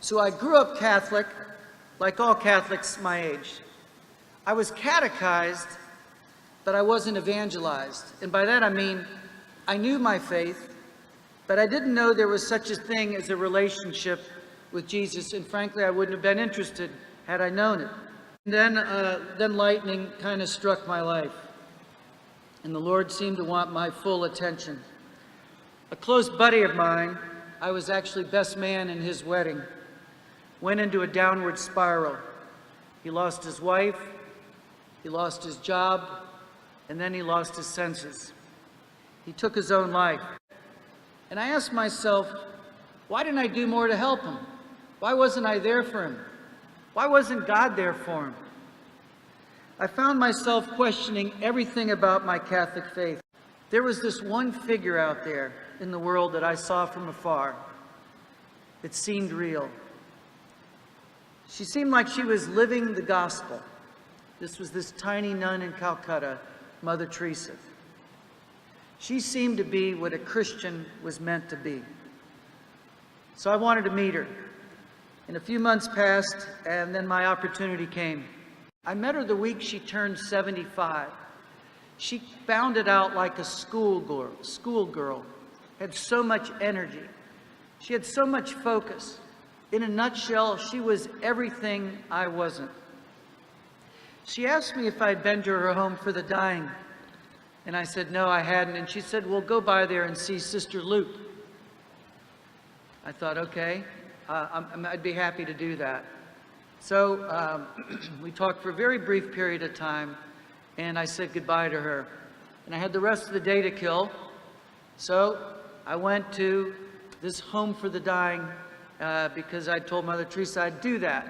So I grew up Catholic, like all Catholics my age. I was catechized, but I wasn't evangelized. And by that I mean, I knew my faith, but I didn't know there was such a thing as a relationship with Jesus, and frankly, I wouldn't have been interested had I known it. And then lightning kind of struck my life, and the Lord seemed to want my full attention. A close buddy of mine, I was actually best man in his wedding, went into a downward spiral. He lost his wife, he lost his job, and then he lost his senses. He took his own life. And I asked myself, why didn't I do more to help him? Why wasn't I there for him? Why wasn't God there for him? I found myself questioning everything about my Catholic faith. There was this one figure out there in the world that I saw from afar. It seemed real. She seemed like she was living the gospel. This was this tiny nun in Calcutta, Mother Teresa. She seemed to be what a Christian was meant to be. So I wanted to meet her. And a few months passed, and then my opportunity came. I met her the week she turned 75. She bounded out like a schoolgirl, had so much energy. She had so much focus. In a nutshell, she was everything I wasn't. She asked me if I'd been to her home for the dying, and I said no, I hadn't. And she said, well, go by there and see Sister Luke. I thought, okay, I'd be happy to do that. So we talked for a very brief period of time, and I said goodbye to her. And I had the rest of the day to kill, so I went to this home for the dying because I told Mother Teresa I'd do that.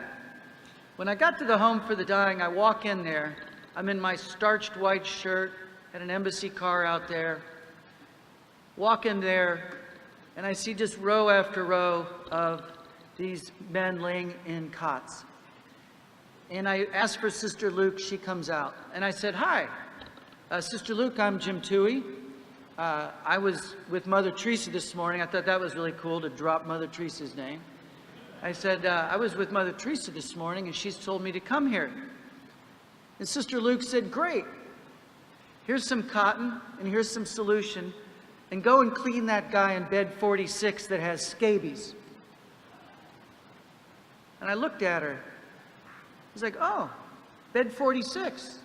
When I got to the home for the dying, I walk in there. I'm in my starched white shirt, had an embassy car out there. Walk in there, and I see just row after row of these men laying in cots. And I asked for Sister Luke. She comes out. And I said, hi, Sister Luke, I'm Jim Towey. I was with Mother Teresa this morning. I thought that was really cool to drop Mother Teresa's name. I said, I was with Mother Teresa this morning, and she's told me to come here. And Sister Luke said, great. Here's some cotton, and here's some solution, and go and clean that guy in bed 46 that has scabies. And I looked at her. I was like, oh, bed 46.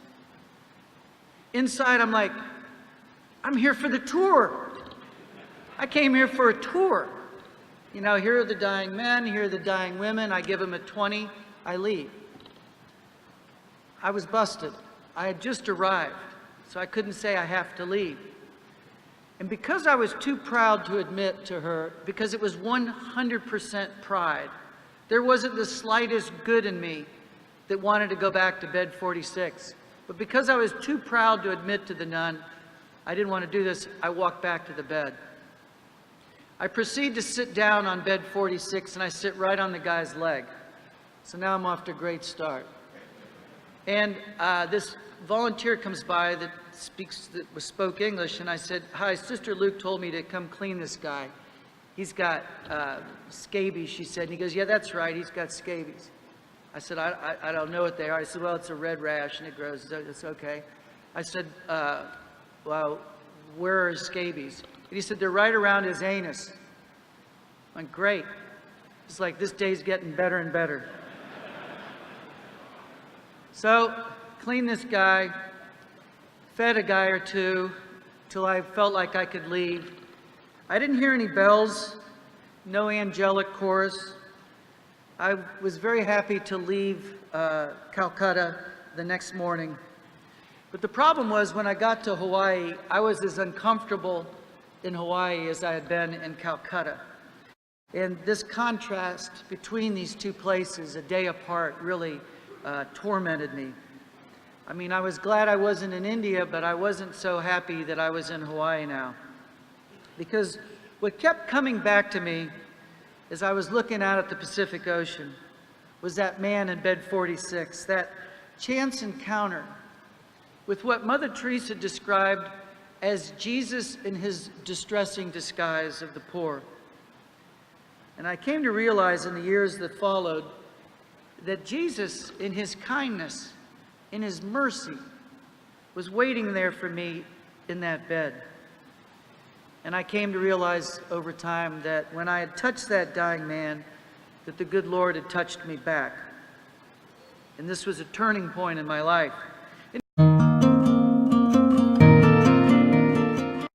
Inside, I'm like, I'm here for the tour. I came here for a tour. You know, here are the dying men, here are the dying women. I give them a 20, I leave. I was busted. I had just arrived, so I couldn't say I have to leave. And because I was too proud to admit to her, because it was 100% pride, there wasn't the slightest good in me that wanted to go back to bed 46. But because I was too proud to admit to the nun, I didn't want to do this, I walked back to the bed. I proceed to sit down on bed 46, and I sit right on the guy's leg. So now I'm off to a great start. And this volunteer comes by that spoke English, and I said, hi, Sister Luke told me to come clean this guy. He's got scabies, she said. And he goes, yeah, that's right, he's got scabies. I said, I don't know what they are. I said, well, it's a red rash, and it grows. It's okay. I said, well, where are his scabies? And he said, they're right around his anus. I went, great. It's like this day's getting better and better. So, cleaned this guy, fed a guy or two till I felt like I could leave. I didn't hear any bells, no angelic chorus. I was very happy to leave Calcutta the next morning. But the problem was when I got to Hawaii, I was as uncomfortable in Hawaii as I had been in Calcutta. And this contrast between these two places, a day apart, really tormented me. I mean, I was glad I wasn't in India, but I wasn't so happy that I was in Hawaii now. Because what kept coming back to me as I was looking out at the Pacific Ocean was that man in bed 46, that chance encounter with what Mother Teresa described as Jesus in his distressing disguise of the poor. And I came to realize in the years that followed that Jesus, in his kindness, in his mercy, was waiting there for me in that bed. And I came to realize over time that when I had touched that dying man, that the good Lord had touched me back. And this was a turning point in my life.